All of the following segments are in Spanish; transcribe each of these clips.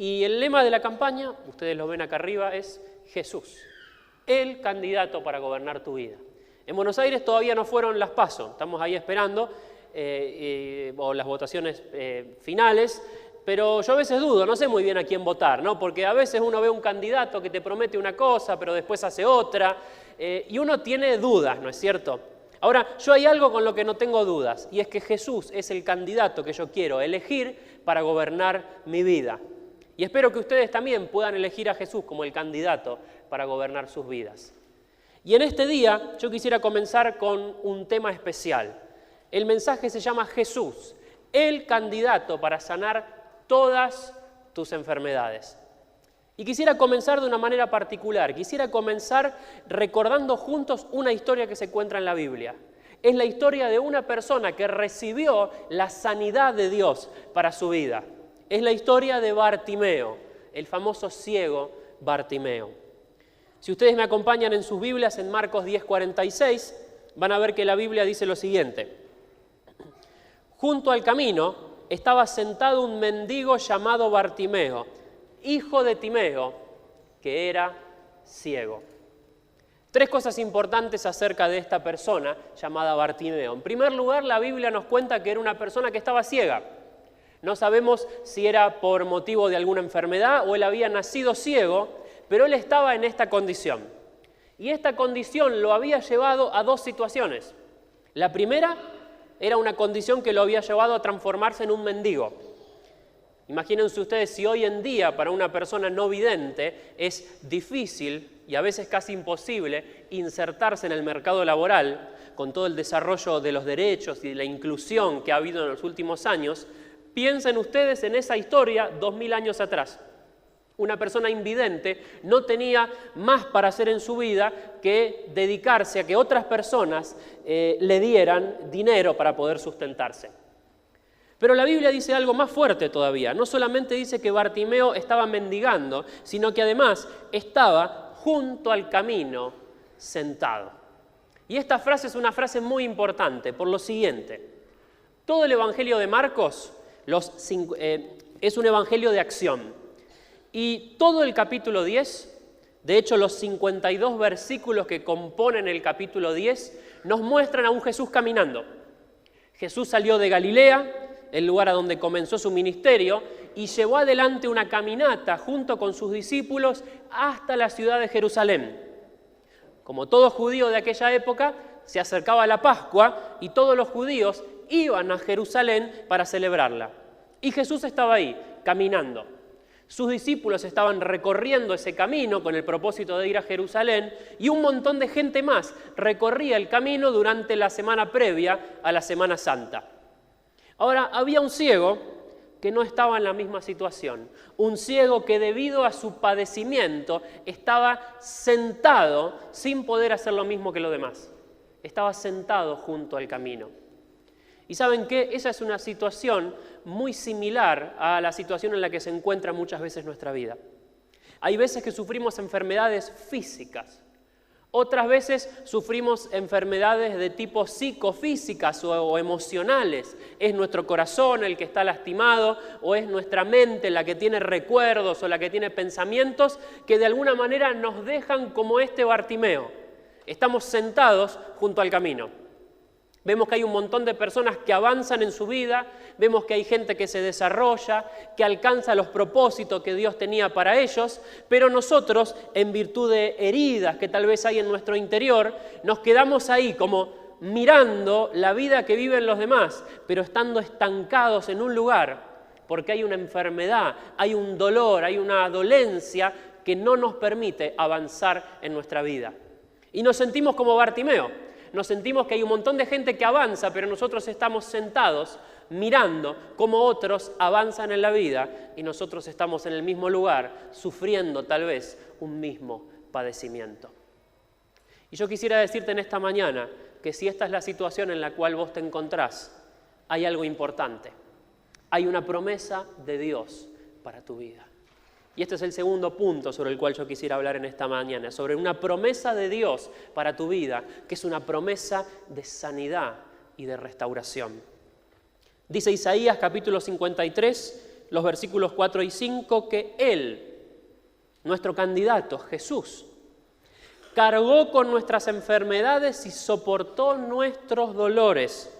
Y el lema de la campaña, ustedes lo ven acá arriba, es Jesús, el candidato para gobernar tu vida. En Buenos Aires todavía no fueron las PASO, estamos ahí esperando, o las votaciones finales, pero yo a veces dudo, no sé muy bien a quién votar, ¿no? Porque a veces uno ve un candidato que te promete una cosa, pero después hace otra, y uno tiene dudas, ¿no es cierto? Ahora, yo hay algo con lo que no tengo dudas, y es que Jesús es el candidato que yo quiero elegir para gobernar mi vida. Y espero que ustedes también puedan elegir a Jesús como el candidato para gobernar sus vidas. Y en este día yo quisiera comenzar con un tema especial. El mensaje se llama Jesús, el candidato para sanar todas tus enfermedades. Y quisiera comenzar de una manera particular. Quisiera comenzar recordando juntos una historia que se encuentra en la Biblia. Es la historia de una persona que recibió la sanidad de Dios para su vida. Es la historia de Bartimeo, el famoso ciego Bartimeo. Si ustedes me acompañan en sus Biblias, en Marcos 10:46, van a ver que la Biblia dice lo siguiente. Junto al camino estaba sentado un mendigo llamado Bartimeo, hijo de Timeo, que era ciego. Tres cosas importantes acerca de esta persona llamada Bartimeo. En primer lugar, la Biblia nos cuenta que era una persona que estaba ciega. No sabemos si era por motivo de alguna enfermedad o él había nacido ciego, pero él estaba en esta condición. Y esta condición lo había llevado a dos situaciones. La primera era una condición que lo había llevado a transformarse en un mendigo. Imagínense ustedes si hoy en día para una persona no vidente es difícil y a veces casi imposible insertarse en el mercado laboral con todo el desarrollo de los derechos y de la inclusión que ha habido en los últimos años. Piensen ustedes en esa historia 2000 años atrás. Una persona invidente no tenía más para hacer en su vida que dedicarse a que otras personas le dieran dinero para poder sustentarse. Pero la Biblia dice algo más fuerte todavía. No solamente dice que Bartimeo estaba mendigando, sino que además estaba junto al camino sentado. Y esta frase es una frase muy importante por lo siguiente. Todo el Evangelio de Marcos es un evangelio de acción. Y todo el capítulo 10, de hecho los 52 versículos que componen el capítulo 10, nos muestran a un Jesús caminando. Jesús salió de Galilea, el lugar a donde comenzó su ministerio, y llevó adelante una caminata junto con sus discípulos hasta la ciudad de Jerusalén. Como todo judío de aquella época, se acercaba la Pascua y todos los judíos iban a Jerusalén para celebrarla. Y Jesús estaba ahí, caminando. Sus discípulos estaban recorriendo ese camino con el propósito de ir a Jerusalén y un montón de gente más recorría el camino durante la semana previa a la Semana Santa. Ahora, había un ciego que no estaba en la misma situación. Un ciego que debido a su padecimiento estaba sentado sin poder hacer lo mismo que los demás. Estaba sentado junto al camino. Y ¿saben qué? Esa es una situación muy similar a la situación en la que se encuentra muchas veces nuestra vida. Hay veces que sufrimos enfermedades físicas. Otras veces sufrimos enfermedades de tipo psicofísicas o emocionales. Es nuestro corazón el que está lastimado o es nuestra mente la que tiene recuerdos o la que tiene pensamientos que de alguna manera nos dejan como este Bartimeo. Estamos sentados junto al camino. Vemos que hay un montón de personas que avanzan en su vida, vemos que hay gente que se desarrolla, que alcanza los propósitos que Dios tenía para ellos, pero nosotros, en virtud de heridas que tal vez hay en nuestro interior, nos quedamos ahí como mirando la vida que viven los demás, pero estando estancados en un lugar, porque hay una enfermedad, hay un dolor, hay una dolencia que no nos permite avanzar en nuestra vida. Y nos sentimos como Bartimeo. Nos sentimos que hay un montón de gente que avanza, pero nosotros estamos sentados mirando cómo otros avanzan en la vida y nosotros estamos en el mismo lugar, sufriendo tal vez un mismo padecimiento. Y yo quisiera decirte en esta mañana que si esta es la situación en la cual vos te encontrás, hay algo importante. Hay una promesa de Dios para tu vida. Y este es el segundo punto sobre el cual yo quisiera hablar en esta mañana, sobre una promesa de Dios para tu vida, que es una promesa de sanidad y de restauración. Dice Isaías capítulo 53 los versículos 4 y 5, que Él, nuestro candidato, Jesús, cargó con nuestras enfermedades y soportó nuestros dolores.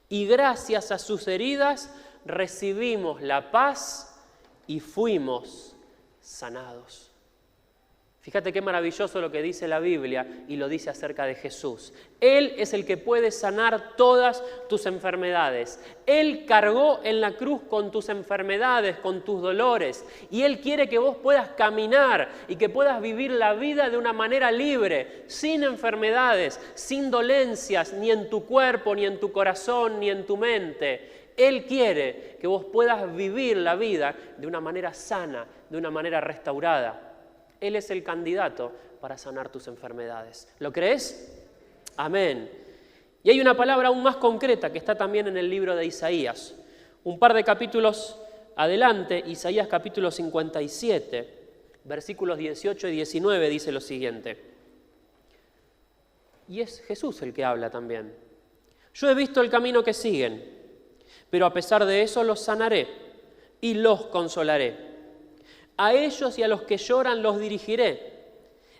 Y gracias a sus heridas recibimos la paz y fuimos sanados. Fíjate qué maravilloso lo que dice la Biblia y lo dice acerca de Jesús. Él es el que puede sanar todas tus enfermedades. Él cargó en la cruz con tus enfermedades, con tus dolores. Y Él quiere que vos puedas caminar y que puedas vivir la vida de una manera libre, sin enfermedades, sin dolencias, ni en tu cuerpo, ni en tu corazón, ni en tu mente. Él quiere que vos puedas vivir la vida de una manera sana, de una manera restaurada. Él es el candidato para sanar tus enfermedades. ¿Lo crees? Amén. Y hay una palabra aún más concreta que está también en el libro de Isaías. Un par de capítulos adelante, Isaías capítulo 57, versículos 18 y 19, dice lo siguiente. Y es Jesús el que habla también. Yo he visto el camino que siguen, pero a pesar de eso los sanaré y los consolaré. A ellos y a los que lloran los dirigiré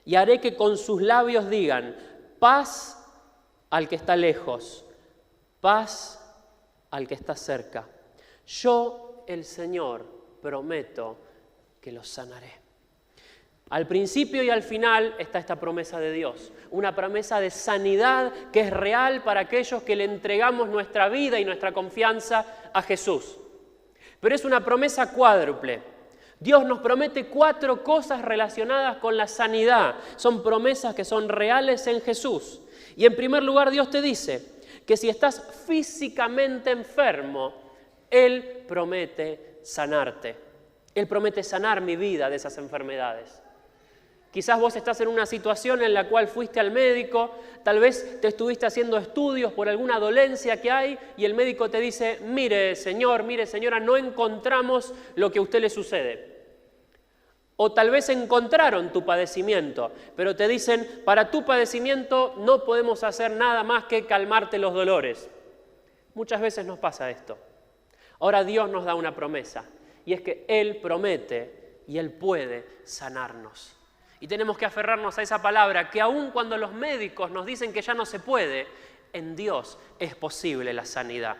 y haré que con sus labios digan, paz al que está lejos, paz al que está cerca. Yo, el Señor, prometo que los sanaré. Al principio y al final está esta promesa de Dios, una promesa de sanidad que es real para aquellos que le entregamos nuestra vida y nuestra confianza a Jesús. Pero es una promesa cuádruple. Dios nos promete 4 cosas relacionadas con la sanidad. Son promesas que son reales en Jesús. Y en primer lugar, Dios te dice que si estás físicamente enfermo, Él promete sanarte. Él promete sanar mi vida de esas enfermedades. Quizás vos estás en una situación en la cual fuiste al médico, tal vez te estuviste haciendo estudios por alguna dolencia que hay y el médico te dice, mire señor, mire señora, no encontramos lo que a usted le sucede. O tal vez encontraron tu padecimiento, pero te dicen, para tu padecimiento no podemos hacer nada más que calmarte los dolores. Muchas veces nos pasa esto. Ahora Dios nos da una promesa y es que Él promete y Él puede sanarnos. Y tenemos que aferrarnos a esa palabra, que aun cuando los médicos nos dicen que ya no se puede, en Dios es posible la sanidad.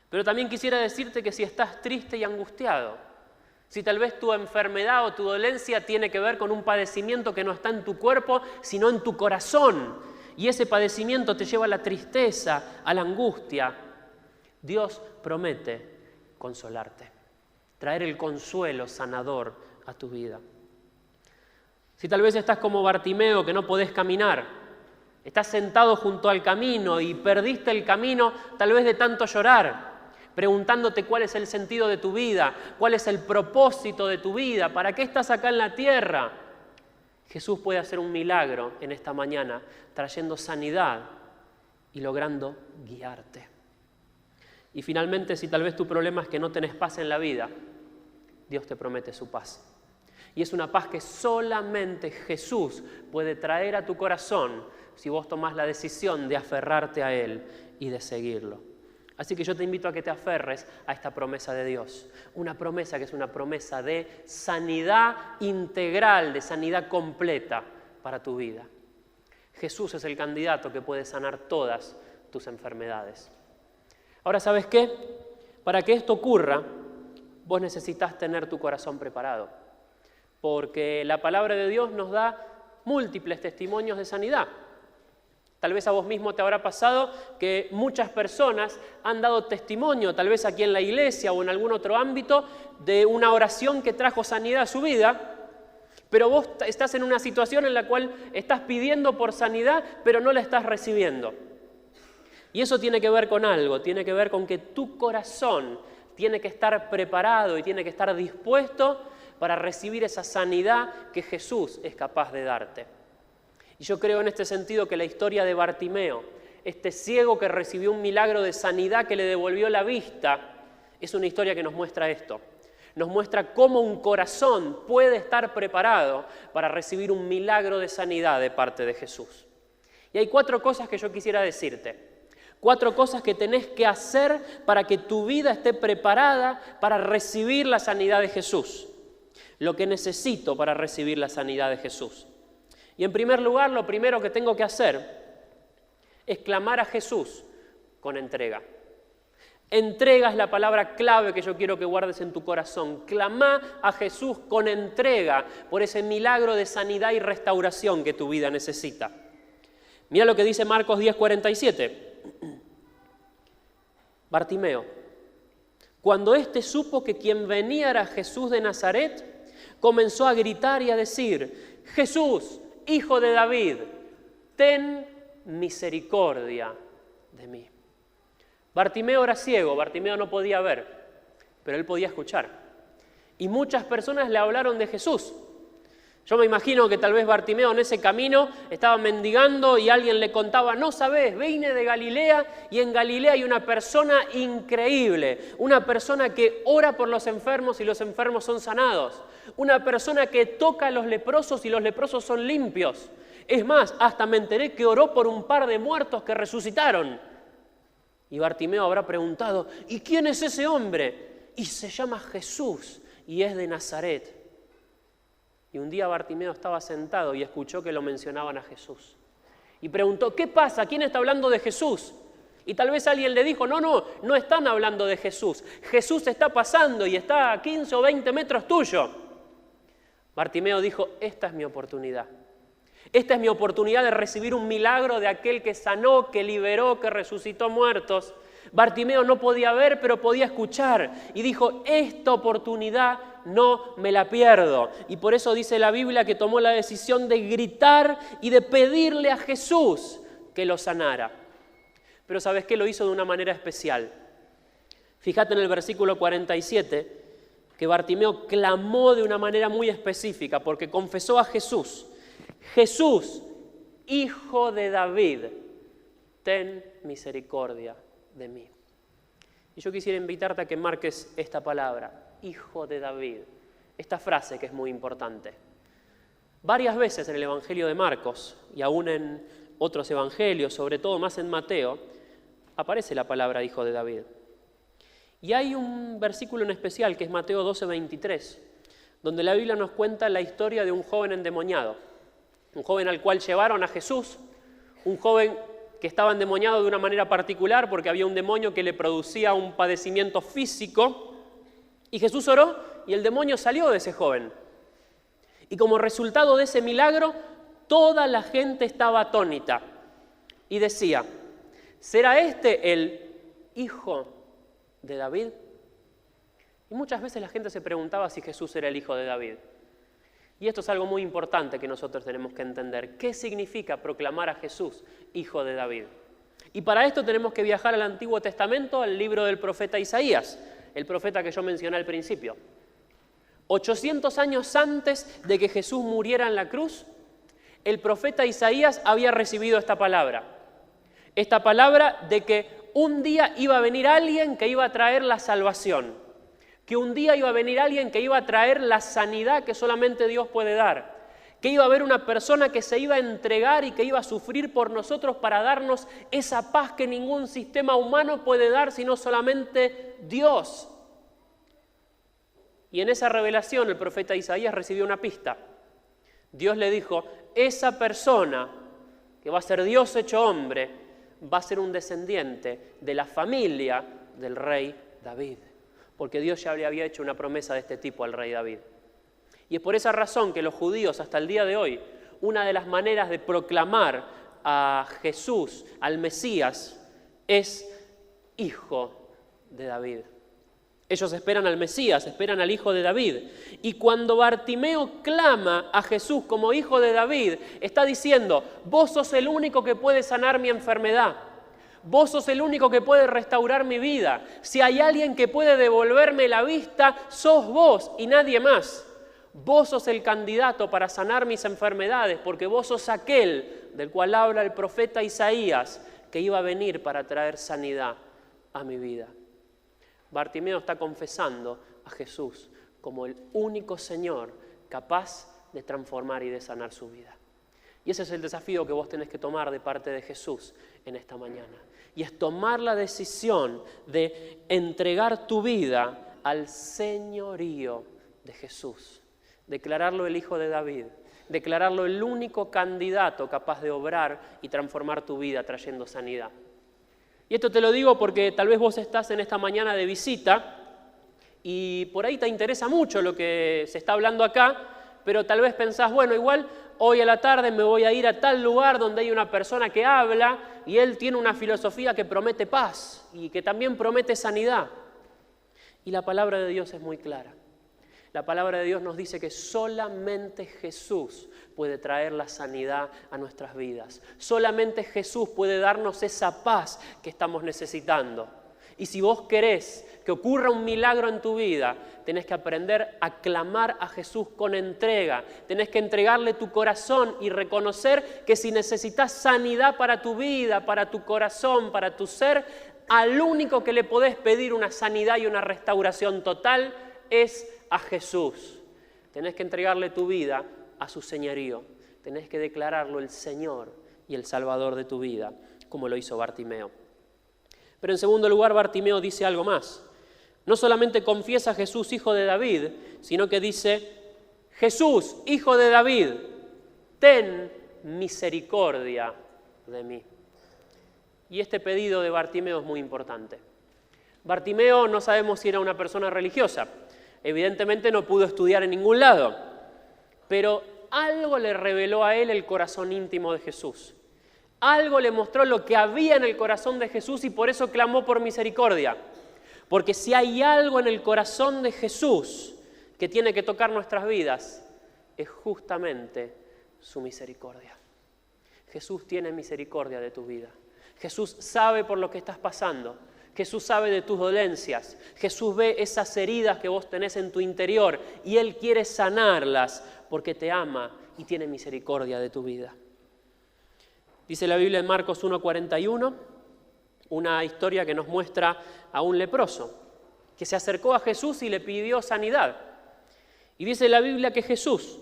Pero también quisiera decirte que si estás triste y angustiado, si tal vez tu enfermedad o tu dolencia tiene que ver con un padecimiento que no está en tu cuerpo, sino en tu corazón, y ese padecimiento te lleva a la tristeza, a la angustia, Dios promete consolarte, traer el consuelo sanador a tu vida. Si tal vez estás como Bartimeo, que no podés caminar, estás sentado junto al camino y perdiste el camino tal vez de tanto llorar, preguntándote cuál es el sentido de tu vida, cuál es el propósito de tu vida, ¿para qué estás acá en la tierra? Jesús puede hacer un milagro en esta mañana, trayendo sanidad y logrando guiarte. Y finalmente, si tal vez tu problema es que no tenés paz en la vida, Dios te promete su paz. Y es una paz que solamente Jesús puede traer a tu corazón si vos tomás la decisión de aferrarte a Él y de seguirlo. Así que yo te invito a que te aferres a esta promesa de Dios. Una promesa que es una promesa de sanidad integral, de sanidad completa para tu vida. Jesús es el candidato que puede sanar todas tus enfermedades. Ahora, ¿sabes qué? Para que esto ocurra, vos necesitas tener tu corazón preparado. Porque la palabra de Dios nos da múltiples testimonios de sanidad. Tal vez a vos mismo te habrá pasado que muchas personas han dado testimonio, tal vez aquí en la iglesia o en algún otro ámbito, de una oración que trajo sanidad a su vida, pero vos estás en una situación en la cual estás pidiendo por sanidad, pero no la estás recibiendo. Y eso tiene que ver con algo, tiene que ver con que tu corazón tiene que estar preparado y tiene que estar dispuesto para recibir esa sanidad que Jesús es capaz de darte. Y yo creo en este sentido que la historia de Bartimeo, este ciego que recibió un milagro de sanidad que le devolvió la vista, es una historia que nos muestra esto. Nos muestra cómo un corazón puede estar preparado para recibir un milagro de sanidad de parte de Jesús. Y hay 4 cosas que yo quisiera decirte. 4 cosas que tenés que hacer para que tu vida esté preparada para recibir la sanidad de Jesús. Lo que necesito para recibir la sanidad de Jesús. Y en primer lugar, lo primero que tengo que hacer es clamar a Jesús con entrega. Entrega es la palabra clave que yo quiero que guardes en tu corazón. Clamá a Jesús con entrega por ese milagro de sanidad y restauración que tu vida necesita. Mira lo que dice Marcos 10:47. Bartimeo, cuando éste supo que quien venía era Jesús de Nazaret, comenzó a gritar y a decir: Jesús, hijo de David, ten misericordia de mí. Bartimeo era ciego, Bartimeo no podía ver, pero él podía escuchar. Y muchas personas le hablaron de Jesús. Yo me imagino que tal vez Bartimeo en ese camino estaba mendigando y alguien le contaba: no sabés, vine de Galilea y en Galilea hay una persona increíble, una persona que ora por los enfermos y los enfermos son sanados, una persona que toca a los leprosos y los leprosos son limpios. Es más, hasta me enteré que oró por un par de muertos que resucitaron. Y Bartimeo habrá preguntado: ¿y quién es ese hombre? Y se llama Jesús y es de Nazaret. Y un día Bartimeo estaba sentado y escuchó que lo mencionaban a Jesús. Y preguntó: ¿qué pasa? ¿Quién está hablando de Jesús? Y tal vez alguien le dijo: no están hablando de Jesús. Jesús está pasando y está a 15 o 20 metros tuyo. Bartimeo dijo: esta es mi oportunidad. Esta es mi oportunidad de recibir un milagro de aquel que sanó, que liberó, que resucitó muertos. Bartimeo no podía ver, pero podía escuchar. Y dijo: esta oportunidad no me la pierdo. Y por eso dice la Biblia que tomó la decisión de gritar y de pedirle a Jesús que lo sanara. Pero ¿sabes qué? Lo hizo de una manera especial. Fíjate en el versículo 47 que Bartimeo clamó de una manera muy específica porque confesó a Jesús: Jesús, hijo de David, ten misericordia de mí. Y yo quisiera invitarte a que marques esta palabra: hijo de David. Esta frase que es muy importante. Varias veces en el Evangelio de Marcos y aún en otros evangelios, sobre todo más en Mateo, aparece la palabra hijo de David. Y hay un versículo en especial que es Mateo 12:23, donde la Biblia nos cuenta la historia de un joven endemoniado. Un joven al cual llevaron a Jesús, un joven que estaba endemoniado de una manera particular porque había un demonio que le producía un padecimiento físico. Y Jesús oró y el demonio salió de ese joven. Y como resultado de ese milagro, toda la gente estaba atónita y decía: ¿será este el hijo de David? Y muchas veces la gente se preguntaba si Jesús era el hijo de David. Y esto es algo muy importante que nosotros tenemos que entender. ¿Qué significa proclamar a Jesús hijo de David? Y para esto tenemos que viajar al Antiguo Testamento, al libro del profeta Isaías, el profeta que yo mencioné al principio. 800 años antes de que Jesús muriera en la cruz, el profeta Isaías había recibido esta palabra de que un día iba a venir alguien que iba a traer la salvación, que un día iba a venir alguien que iba a traer la sanidad que solamente Dios puede dar, que iba a haber una persona que se iba a entregar y que iba a sufrir por nosotros para darnos esa paz que ningún sistema humano puede dar, sino solamente Dios. Y en esa revelación el profeta Isaías recibió una pista. Dios le dijo: esa persona que va a ser Dios hecho hombre, va a ser un descendiente de la familia del rey David. Porque Dios ya le había hecho una promesa de este tipo al rey David. Y es por esa razón que los judíos hasta el día de hoy, una de las maneras de proclamar a Jesús, al Mesías, es hijo de David. Ellos esperan al Mesías, esperan al hijo de David. Y cuando Bartimeo clama a Jesús como hijo de David, está diciendo: vos sos el único que puede sanar mi enfermedad. Vos sos el único que puede restaurar mi vida. Si hay alguien que puede devolverme la vista, sos vos y nadie más. Vos sos el candidato para sanar mis enfermedades, porque vos sos aquel del cual habla el profeta Isaías, que iba a venir para traer sanidad a mi vida. Bartimeo está confesando a Jesús como el único Señor capaz de transformar y de sanar su vida. Y ese es el desafío que vos tenés que tomar de parte de Jesús en esta mañana. Y es tomar la decisión de entregar tu vida al señorío de Jesús. Declararlo el Hijo de David. Declararlo el único candidato capaz de obrar y transformar tu vida trayendo sanidad. Y esto te lo digo porque tal vez vos estás en esta mañana de visita y por ahí te interesa mucho lo que se está hablando acá, pero tal vez pensás, bueno, igual hoy a la tarde me voy a ir a tal lugar donde hay una persona que habla y él tiene una filosofía que promete paz y que también promete sanidad. Y la palabra de Dios es muy clara. La palabra de Dios nos dice que solamente Jesús puede traer la sanidad a nuestras vidas. Solamente Jesús puede darnos esa paz que estamos necesitando. Y si vos querés que ocurra un milagro en tu vida, tenés que aprender a clamar a Jesús con entrega. Tenés que entregarle tu corazón y reconocer que si necesitas sanidad para tu vida, para tu corazón, para tu ser, al único que le podés pedir una sanidad y una restauración total es a Jesús. Tenés que entregarle tu vida a su señorío. Tenés que declararlo el Señor y el Salvador de tu vida, como lo hizo Bartimeo. Pero en segundo lugar, Bartimeo dice algo más. No solamente confiesa a Jesús, hijo de David, sino que dice, Jesús, hijo de David, ten misericordia de mí. Y este pedido de Bartimeo es muy importante. Bartimeo no sabemos si era una persona religiosa. Evidentemente no pudo estudiar en ningún lado, pero algo le reveló a él el corazón íntimo de Jesús. Algo le mostró lo que había en el corazón de Jesús y por eso clamó por misericordia. Porque si hay algo en el corazón de Jesús que tiene que tocar nuestras vidas, es justamente su misericordia. Jesús tiene misericordia de tu vida. Jesús sabe por lo que estás pasando. Jesús sabe de tus dolencias. Jesús ve esas heridas que vos tenés en tu interior y Él quiere sanarlas porque te ama y tiene misericordia de tu vida. Dice la Biblia en Marcos 1:41, una historia que nos muestra a un leproso que se acercó a Jesús y le pidió sanidad. Y dice la Biblia que Jesús,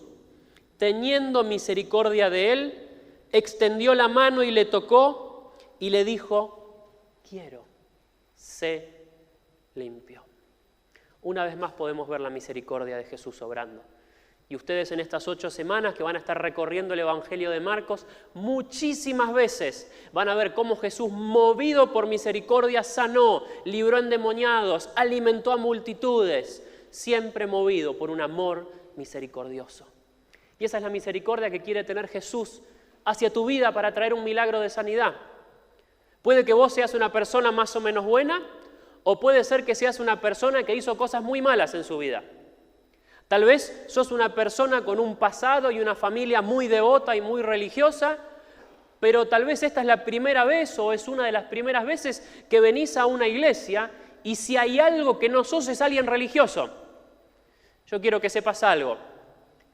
teniendo misericordia de él, extendió la mano y le tocó y le dijo, quiero, sé limpio. Una vez más podemos ver la misericordia de Jesús obrando. Y ustedes en estas 8 semanas que van a estar recorriendo el Evangelio de Marcos, muchísimas veces van a ver cómo Jesús, movido por misericordia, sanó, libró endemoniados, alimentó a multitudes, siempre movido por un amor misericordioso. Y esa es la misericordia que quiere tener Jesús hacia tu vida para traer un milagro de sanidad. Puede que vos seas una persona más o menos buena, o puede ser que seas una persona que hizo cosas muy malas en su vida. Tal vez sos una persona con un pasado y una familia muy devota y muy religiosa, pero tal vez esta es la primera vez o es una de las primeras veces que venís a una iglesia y si hay algo que no sos es alguien religioso. Yo quiero que sepas algo.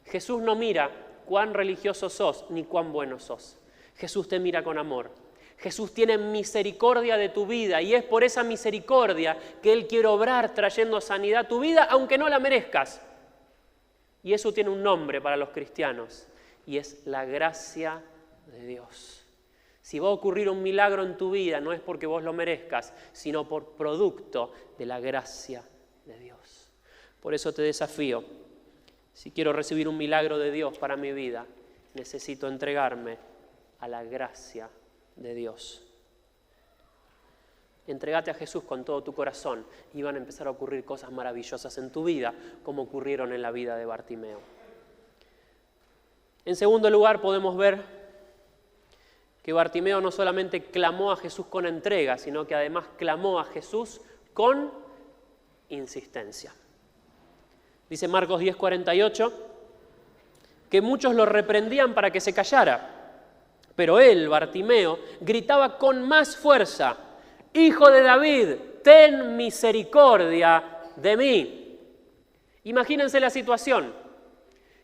Jesús no mira cuán religioso sos ni cuán bueno sos. Jesús te mira con amor. Jesús tiene misericordia de tu vida y es por esa misericordia que Él quiere obrar trayendo sanidad a tu vida aunque no la merezcas. Y eso tiene un nombre para los cristianos y es la gracia de Dios. Si va a ocurrir un milagro en tu vida no es porque vos lo merezcas, sino por producto de la gracia de Dios. Por eso te desafío, si quiero recibir un milagro de Dios para mi vida, necesito entregarme a la gracia de Dios. Entregate a Jesús con todo tu corazón y van a empezar a ocurrir cosas maravillosas en tu vida, como ocurrieron en la vida de Bartimeo. En segundo lugar, podemos ver que Bartimeo no solamente clamó a Jesús con entrega, sino que además clamó a Jesús con insistencia. Dice Marcos 10:48, que muchos lo reprendían para que se callara, pero él, Bartimeo, gritaba con más fuerza, Hijo de David, ten misericordia de mí. Imagínense la situación.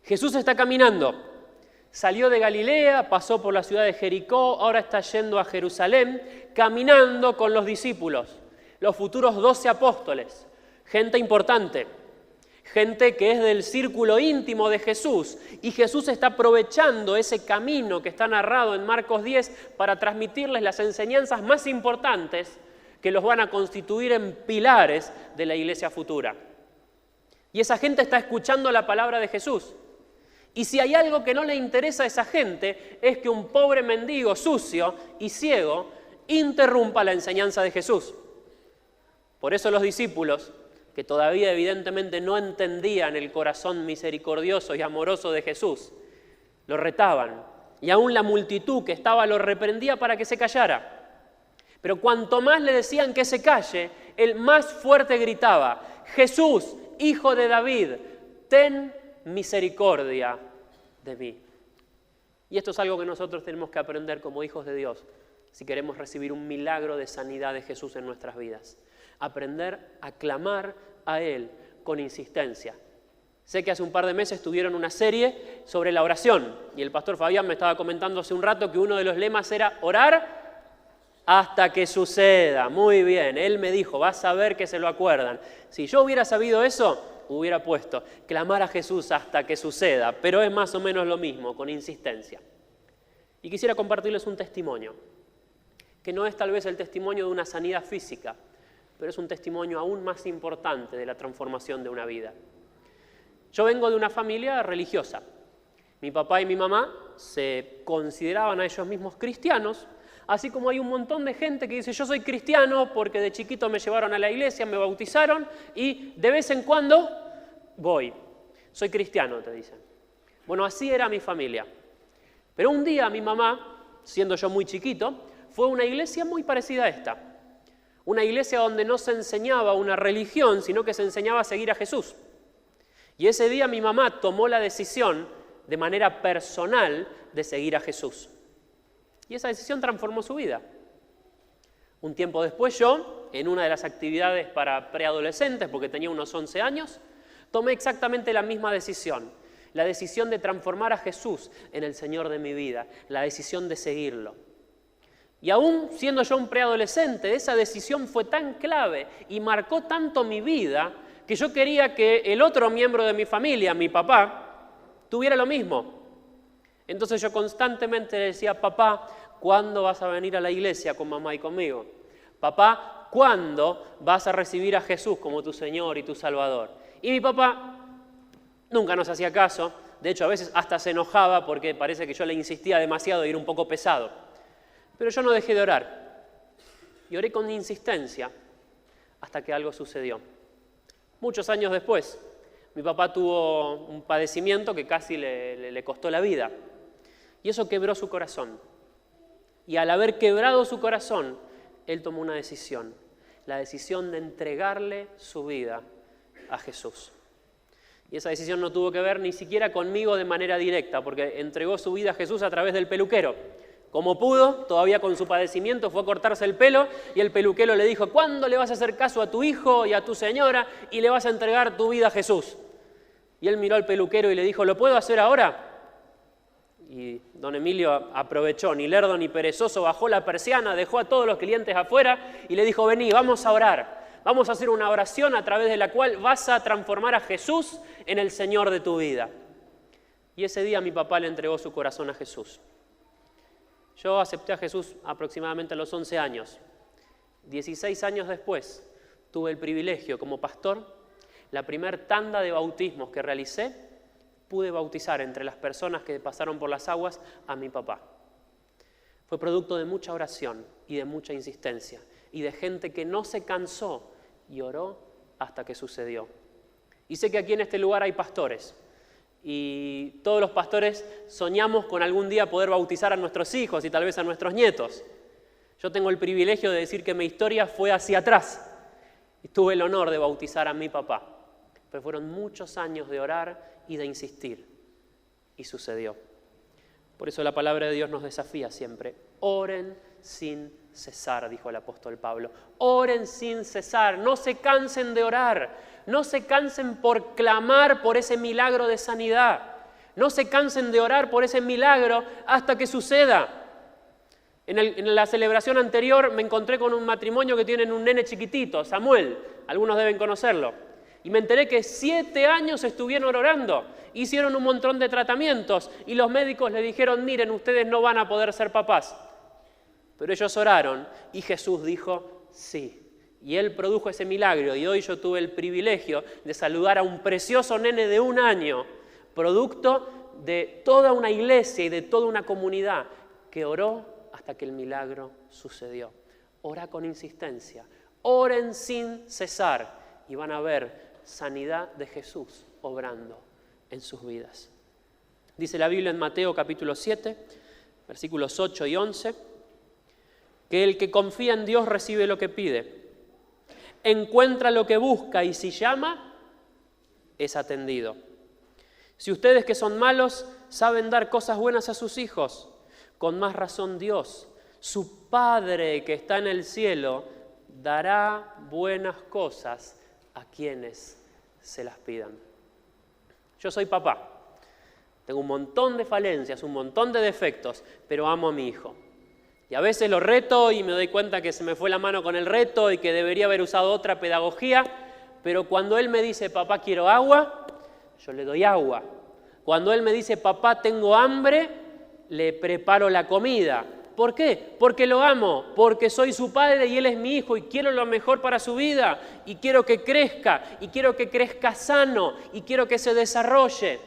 Jesús está caminando. Salió de Galilea, pasó por la ciudad de Jericó, ahora está yendo a Jerusalén, caminando con los discípulos, los futuros 12 apóstoles. Gente importante. gente que es del círculo íntimo de Jesús, y Jesús está aprovechando ese camino que está narrado en Marcos 10 para transmitirles las enseñanzas más importantes que los van a constituir en pilares de la iglesia futura. Y esa gente está escuchando la palabra de Jesús. Y si hay algo que no le interesa a esa gente, es que un pobre mendigo sucio y ciego interrumpa la enseñanza de Jesús. Por eso los discípulos, que todavía evidentemente no entendían el corazón misericordioso y amoroso de Jesús, lo retaban. Y aún la multitud que estaba lo reprendía para que se callara. Pero cuanto más le decían que se calle, él más fuerte gritaba: Jesús, Hijo de David, ten misericordia de mí. Y esto es algo que nosotros tenemos que aprender como hijos de Dios si queremos recibir un milagro de sanidad de Jesús en nuestras vidas. Aprender a clamar a Él con insistencia. Sé que hace un par de meses tuvieron una serie sobre la oración y el pastor Fabián me estaba comentando hace un rato que uno de los lemas era orar hasta que suceda. Muy bien, él me dijo, vas a ver que se lo acuerdan. Si yo hubiera sabido eso, hubiera puesto clamar a Jesús hasta que suceda, pero es más o menos lo mismo, con insistencia. Y quisiera compartirles un testimonio, que no es tal vez el testimonio de una sanidad física, pero es un testimonio aún más importante de la transformación de una vida. Yo vengo de una familia religiosa. Mi papá y mi mamá se consideraban a ellos mismos cristianos, así como hay un montón de gente que dice, yo soy cristiano porque de chiquito me llevaron a la iglesia, me bautizaron y de vez en cuando voy. Soy cristiano, te dicen. Bueno, así era mi familia. Pero un día mi mamá, siendo yo muy chiquito, fue a una iglesia muy parecida a esta. Una iglesia donde no se enseñaba una religión, sino que se enseñaba a seguir a Jesús. Y ese día mi mamá tomó la decisión de manera personal de seguir a Jesús. Y esa decisión transformó su vida. Un tiempo después yo, en una de las actividades para preadolescentes, porque tenía unos 11 años, tomé exactamente la misma decisión. La decisión de transformar a Jesús en el Señor de mi vida. La decisión de seguirlo. Y aún siendo yo un preadolescente, esa decisión fue tan clave y marcó tanto mi vida que yo quería que el otro miembro de mi familia, mi papá, tuviera lo mismo. Entonces yo constantemente le decía, papá, ¿cuándo vas a venir a la iglesia con mamá y conmigo? Papá, ¿cuándo vas a recibir a Jesús como tu Señor y tu Salvador? Y mi papá nunca nos hacía caso, de hecho a veces hasta se enojaba porque parece que yo le insistía demasiado y era un poco pesado. Pero yo no dejé de orar. Y oré con insistencia hasta que algo sucedió. Muchos años después, mi papá tuvo un padecimiento que casi le costó la vida. Y eso quebró su corazón. Y al haber quebrado su corazón, él tomó una decisión. La decisión de entregarle su vida a Jesús. Y esa decisión no tuvo que ver ni siquiera conmigo de manera directa, porque entregó su vida a Jesús a través del peluquero. Como pudo, todavía con su padecimiento, fue a cortarse el pelo y el peluquero le dijo, ¿cuándo le vas a hacer caso a tu hijo y a tu señora y le vas a entregar tu vida a Jesús? Y él miró al peluquero y le dijo, ¿lo puedo hacer ahora? Y don Emilio aprovechó, ni lerdo ni perezoso, bajó la persiana, dejó a todos los clientes afuera y le dijo, vení, vamos a orar. Vamos a hacer una oración a través de la cual vas a transformar a Jesús en el Señor de tu vida. Y ese día mi papá le entregó su corazón a Jesús. Yo acepté a Jesús aproximadamente a los 11 años. 16 años después, tuve el privilegio como pastor, la primer tanda de bautismos que realicé, pude bautizar entre las personas que pasaron por las aguas a mi papá. Fue producto de mucha oración y de mucha insistencia y de gente que no se cansó y oró hasta que sucedió. Y sé que aquí en este lugar hay pastores. Y todos los pastores soñamos con algún día poder bautizar a nuestros hijos y tal vez a nuestros nietos. Yo tengo el privilegio de decir que mi historia fue hacia atrás y tuve el honor de bautizar a mi papá. Pero fueron muchos años de orar y de insistir. Y sucedió. Por eso la palabra de Dios nos desafía siempre. Oren sin cesar, dijo el apóstol Pablo. Oren sin cesar, no se cansen de orar. No se cansen por clamar por ese milagro de sanidad. No se cansen de orar por ese milagro hasta que suceda. En la celebración anterior me encontré con un matrimonio que tienen un nene chiquitito, Samuel. Algunos deben conocerlo. Y me enteré que 7 años estuvieron orando, hicieron un montón de tratamientos y los médicos le dijeron, miren, ustedes no van a poder ser papás. Pero ellos oraron y Jesús dijo, sí. Y Él produjo ese milagro y hoy yo tuve el privilegio de saludar a un precioso nene de 1 año, producto de toda una iglesia y de toda una comunidad que oró hasta que el milagro sucedió. Ora con insistencia, oren sin cesar y van a ver sanidad de Jesús obrando en sus vidas. Dice la Biblia en Mateo capítulo 7, versículos 8 y 11, que el que confía en Dios recibe lo que pide, encuentra lo que busca y si llama, es atendido. Si ustedes que son malos saben dar cosas buenas a sus hijos, con más razón Dios, su Padre que está en el cielo, dará buenas cosas a quienes se las pidan. Yo soy papá, tengo un montón de falencias, un montón de defectos, pero amo a mi hijo. Y a veces lo reto y me doy cuenta que se me fue la mano con el reto y que debería haber usado otra pedagogía, pero cuando él me dice, papá, quiero agua, yo le doy agua. Cuando él me dice, papá, tengo hambre, le preparo la comida. ¿Por qué? Porque lo amo, porque soy su padre y él es mi hijo y quiero lo mejor para su vida y quiero que crezca sano y quiero que se desarrolle.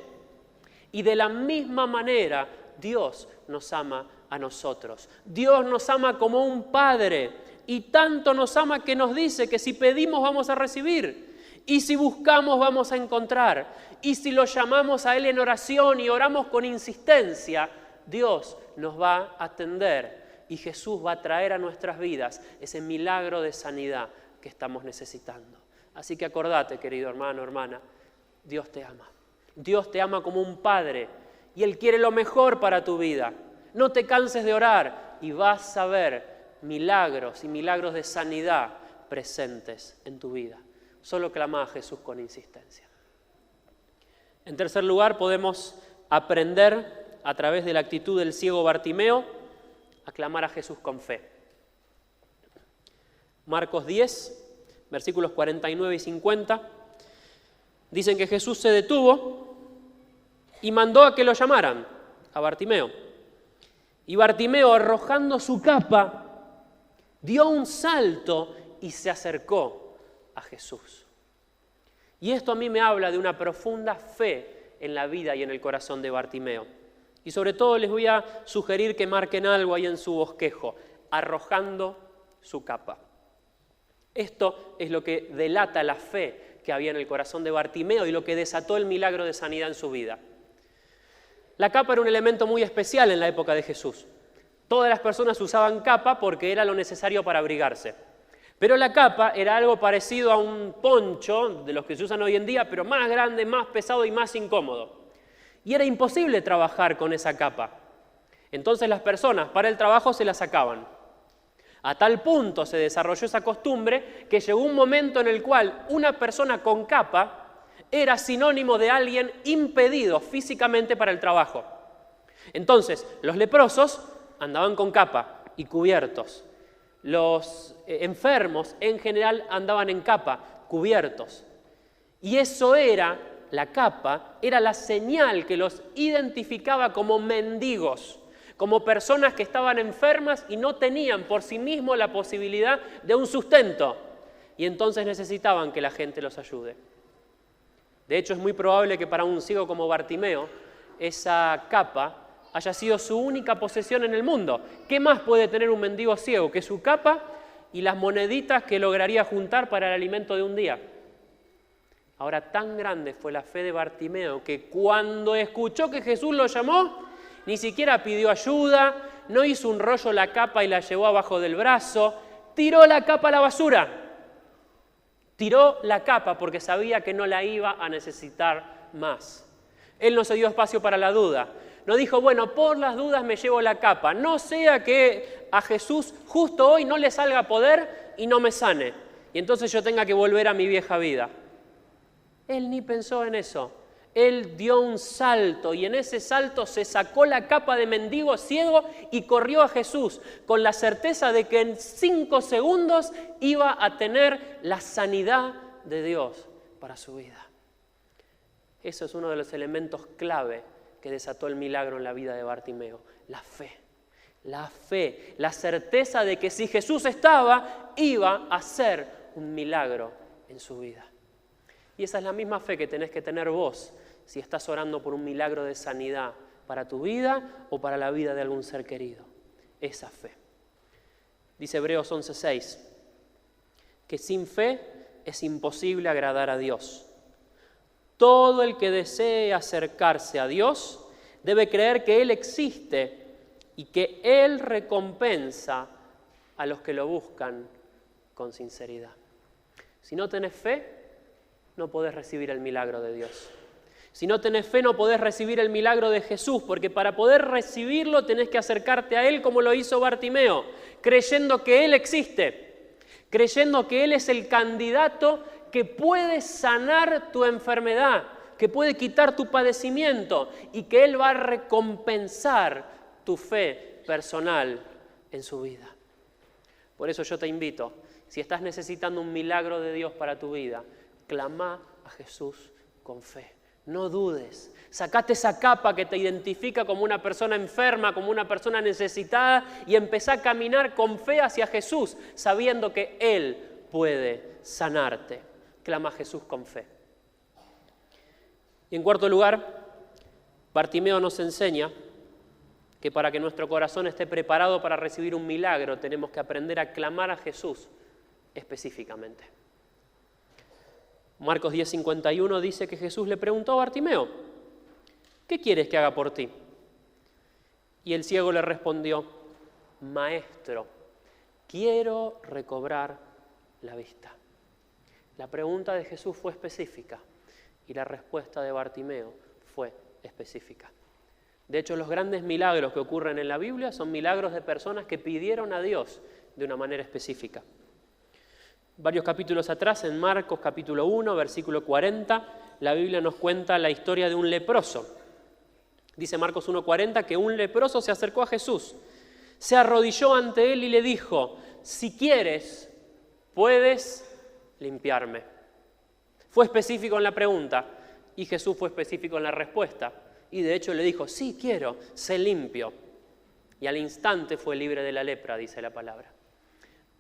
Y de la misma manera, Dios nos ama a nosotros. Dios nos ama como un padre y tanto nos ama que nos dice que si pedimos vamos a recibir y si buscamos vamos a encontrar y si lo llamamos a Él en oración y oramos con insistencia, Dios nos va a atender y Jesús va a traer a nuestras vidas ese milagro de sanidad que estamos necesitando. Así que acordate, querido hermano, hermana, Dios te ama. Dios te ama como un padre y Él quiere lo mejor para tu vida. No te canses de orar y vas a ver milagros y milagros de sanidad presentes en tu vida. Solo clama a Jesús con insistencia. En tercer lugar, podemos aprender a través de la actitud del ciego Bartimeo a clamar a Jesús con fe. Marcos 10, versículos 49 y 50, dicen que Jesús se detuvo y mandó a que lo llamaran, a Bartimeo. Y Bartimeo, arrojando su capa, dio un salto y se acercó a Jesús. Y esto a mí me habla de una profunda fe en la vida y en el corazón de Bartimeo. Y sobre todo les voy a sugerir que marquen algo ahí en su bosquejo, arrojando su capa. Esto es lo que delata la fe que había en el corazón de Bartimeo y lo que desató el milagro de sanidad en su vida. La capa era un elemento muy especial en la época de Jesús. Todas las personas usaban capa porque era lo necesario para abrigarse. Pero la capa era algo parecido a un poncho, de los que se usan hoy en día, pero más grande, más pesado y más incómodo. Y era imposible trabajar con esa capa. Entonces las personas para el trabajo se la sacaban. A tal punto se desarrolló esa costumbre que llegó un momento en el cual una persona con capa era sinónimo de alguien impedido físicamente para el trabajo. Entonces, los leprosos andaban con capa y cubiertos. Los enfermos en general andaban en capa, cubiertos. Y eso era, la capa, era la señal que los identificaba como mendigos, como personas que estaban enfermas y no tenían por sí mismos la posibilidad de un sustento. Y entonces necesitaban que la gente los ayude. De hecho, es muy probable que para un ciego como Bartimeo, esa capa haya sido su única posesión en el mundo. ¿Qué más puede tener un mendigo ciego que su capa y las moneditas que lograría juntar para el alimento de un día? Ahora, tan grande fue la fe de Bartimeo que cuando escuchó que Jesús lo llamó, ni siquiera pidió ayuda, no hizo un rollo la capa y la llevó abajo del brazo, tiró la capa a la basura. Tiró la capa porque sabía que no la iba a necesitar más. Él no se dio espacio para la duda. No dijo, bueno, por las dudas me llevo la capa. No sea que a Jesús justo hoy no le salga poder y no me sane. Y entonces yo tenga que volver a mi vieja vida. Él ni pensó en eso. Él dio un salto y en ese salto se sacó la capa de mendigo ciego y corrió a Jesús con la certeza de que en 5 segundos iba a tener la sanidad de Dios. para su vida. Eso es uno de los elementos clave que desató el milagro en la vida de Bartimeo, la fe. La fe, la certeza de que si Jesús estaba, iba a hacer un milagro en su vida. Y esa es la misma fe que tenés que tener vos si estás orando por un milagro de sanidad para tu vida o para la vida de algún ser querido. Esa fe. Dice Hebreos 11:6, que sin fe es imposible agradar a Dios. Todo el que desee acercarse a Dios debe creer que Él existe y que Él recompensa a los que lo buscan con sinceridad. Si no tenés fe, no podés recibir el milagro de Dios. Si no tenés fe, no podés recibir el milagro de Jesús, porque para poder recibirlo tenés que acercarte a Él como lo hizo Bartimeo, creyendo que Él existe, creyendo que Él es el candidato que puede sanar tu enfermedad, que puede quitar tu padecimiento y que Él va a recompensar tu fe personal en su vida. Por eso yo te invito, si estás necesitando un milagro de Dios para tu vida, clama a Jesús con fe. No dudes, sacate esa capa que te identifica como una persona enferma, como una persona necesitada y empezá a caminar con fe hacia Jesús, sabiendo que Él puede sanarte. Clama a Jesús con fe. Y en cuarto lugar, Bartimeo nos enseña que para que nuestro corazón esté preparado para recibir un milagro, tenemos que aprender a clamar a Jesús específicamente. Marcos 10:51 dice que Jesús le preguntó a Bartimeo, ¿qué quieres que haga por ti? Y el ciego le respondió, Maestro, quiero recobrar la vista. La pregunta de Jesús fue específica y la respuesta de Bartimeo fue específica. De hecho, los grandes milagros que ocurren en la Biblia son milagros de personas que pidieron a Dios de una manera específica. Varios capítulos atrás, en Marcos capítulo 1, versículo 40, la Biblia nos cuenta la historia de un leproso. Dice Marcos 1:40 que un leproso se acercó a Jesús, se arrodilló ante Él y le dijo, si quieres, puedes limpiarme. Fue específico en la pregunta y Jesús fue específico en la respuesta. Y de hecho le dijo, sí quiero, sé limpio. Y al instante fue libre de la lepra, dice la palabra.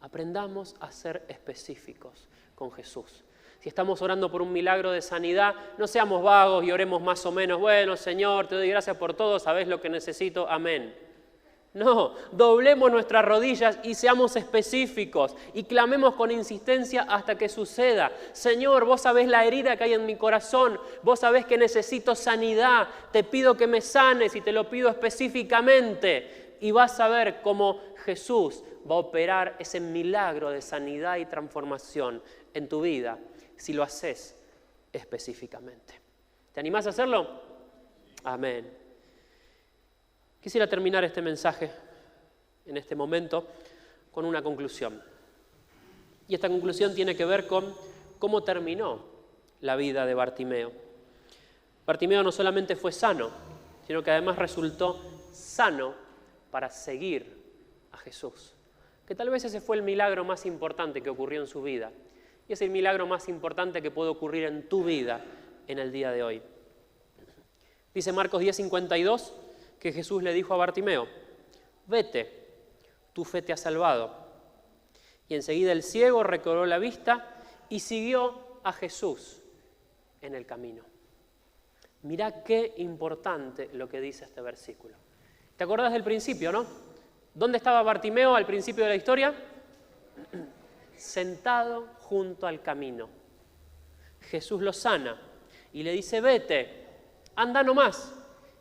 Aprendamos a ser específicos con Jesús. Si estamos orando por un milagro de sanidad, no seamos vagos y oremos más o menos, bueno, Señor, te doy gracias por todo, sabés lo que necesito, amén. No, doblemos nuestras rodillas y seamos específicos y clamemos con insistencia hasta que suceda. Señor, vos sabés la herida que hay en mi corazón, vos sabés que necesito sanidad, te pido que me sanes y te lo pido específicamente. Y vas a ver cómo Jesús va a operar ese milagro de sanidad y transformación en tu vida si lo haces específicamente. ¿Te animás a hacerlo? Amén. Quisiera terminar este mensaje en este momento con una conclusión. Y esta conclusión tiene que ver con cómo terminó la vida de Bartimeo. Bartimeo no solamente fue sano, sino que además resultó sano para seguir a Jesús. Que tal vez ese fue el milagro más importante que ocurrió en su vida. Y es el milagro más importante que puede ocurrir en tu vida en el día de hoy. Dice Marcos 10:52 que Jesús le dijo a Bartimeo, vete, tu fe te ha salvado. Y enseguida el ciego recobró la vista y siguió a Jesús en el camino. Mirá qué importante lo que dice este versículo. ¿Te acordás del principio, no? ¿Dónde estaba Bartimeo al principio de la historia? Sentado junto al camino. Jesús lo sana y le dice, vete, anda nomás.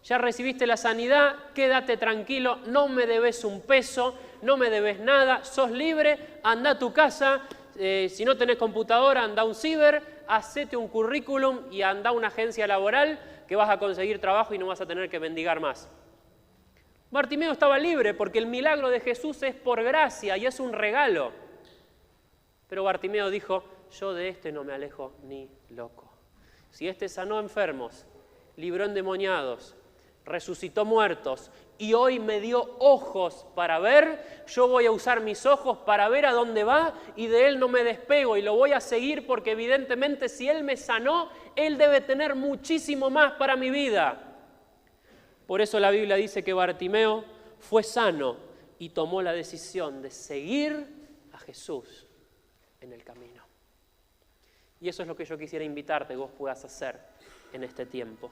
Ya recibiste la sanidad, quédate tranquilo, no me debes un peso, no me debes nada, sos libre, anda a tu casa, si no tenés computadora, anda a un ciber, hacete un currículum y anda a una agencia laboral que vas a conseguir trabajo y no vas a tener que mendigar más. Bartimeo estaba libre porque el milagro de Jesús es por gracia y es un regalo. Pero Bartimeo dijo, yo de este no me alejo ni loco. Si este sanó enfermos, libró endemoniados, resucitó muertos y hoy me dio ojos para ver, yo voy a usar mis ojos para ver a dónde va y de Él no me despego y lo voy a seguir porque evidentemente si Él me sanó, Él debe tener muchísimo más para mi vida. Por eso la Biblia dice que Bartimeo fue sano y tomó la decisión de seguir a Jesús en el camino. Y eso es lo que yo quisiera invitarte que vos puedas hacer en este tiempo.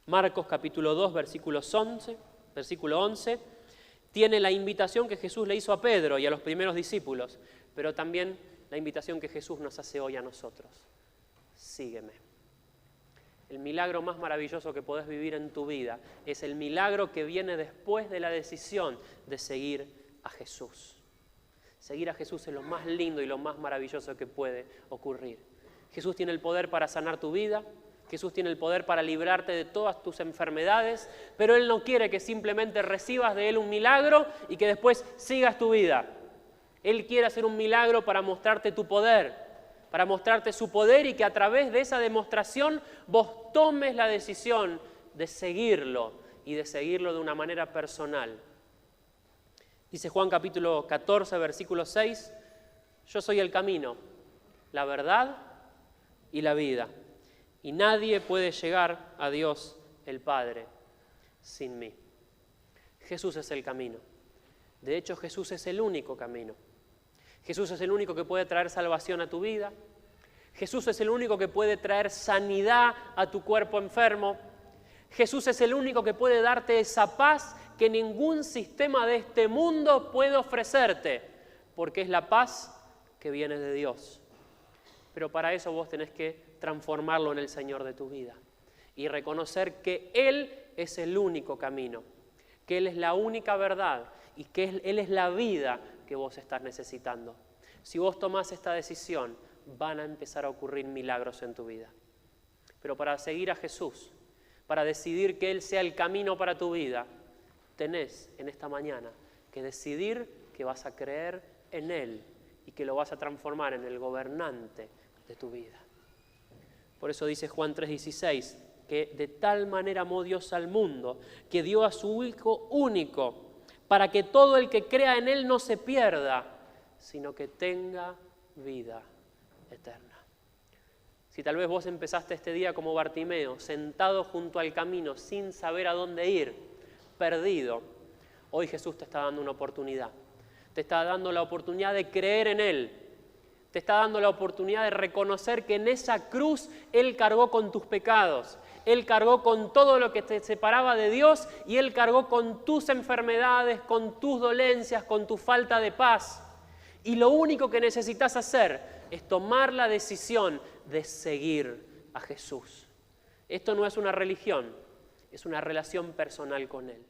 Marcos capítulo 2, versículo 11, tiene la invitación que Jesús le hizo a Pedro y a los primeros discípulos, pero también la invitación que Jesús nos hace hoy a nosotros. Sígueme. El milagro más maravilloso que podés vivir en tu vida es el milagro que viene después de la decisión de seguir a Jesús. Seguir a Jesús es lo más lindo y lo más maravilloso que puede ocurrir. Jesús tiene el poder para sanar tu vida, Jesús tiene el poder para librarte de todas tus enfermedades, pero Él no quiere que simplemente recibas de Él un milagro y que después sigas tu vida. Él quiere hacer un milagro para mostrarte tu poder, para mostrarte su poder y que a través de esa demostración vos tomes la decisión de seguirlo y de seguirlo de una manera personal. Dice Juan capítulo 14, versículo 6, yo soy el camino, la verdad y la vida. Y nadie puede llegar a Dios el Padre sin mí. Jesús es el camino. De hecho, Jesús es el único camino. Jesús es el único que puede traer salvación a tu vida. Jesús es el único que puede traer sanidad a tu cuerpo enfermo. Jesús es el único que puede darte esa paz que ningún sistema de este mundo puede ofrecerte, porque es la paz que viene de Dios. Pero para eso vos tenés que transformarlo en el Señor de tu vida y reconocer que Él es el único camino, que Él es la única verdad y que Él es la vida que vos estás necesitando. Si vos tomás esta decisión, van a empezar a ocurrir milagros en tu vida. Pero para seguir a Jesús, para decidir que Él sea el camino para tu vida, tenés en esta mañana que decidir que vas a creer en Él y que lo vas a transformar en el gobernante de tu vida. Por eso dice Juan 3:16, que de tal manera amó Dios al mundo, que dio a su Hijo único, para que todo el que crea en Él no se pierda, sino que tenga vida eterna. Si tal vez vos empezaste este día como Bartimeo, sentado junto al camino, sin saber a dónde ir, perdido, hoy Jesús te está dando una oportunidad. Te está dando la oportunidad de creer en Él. Te está dando la oportunidad de reconocer que en esa cruz Él cargó con tus pecados. Él cargó con todo lo que te separaba de Dios y Él cargó con tus enfermedades, con tus dolencias, con tu falta de paz. Y lo único que necesitas hacer es tomar la decisión de seguir a Jesús. Esto no es una religión, es una relación personal con Él.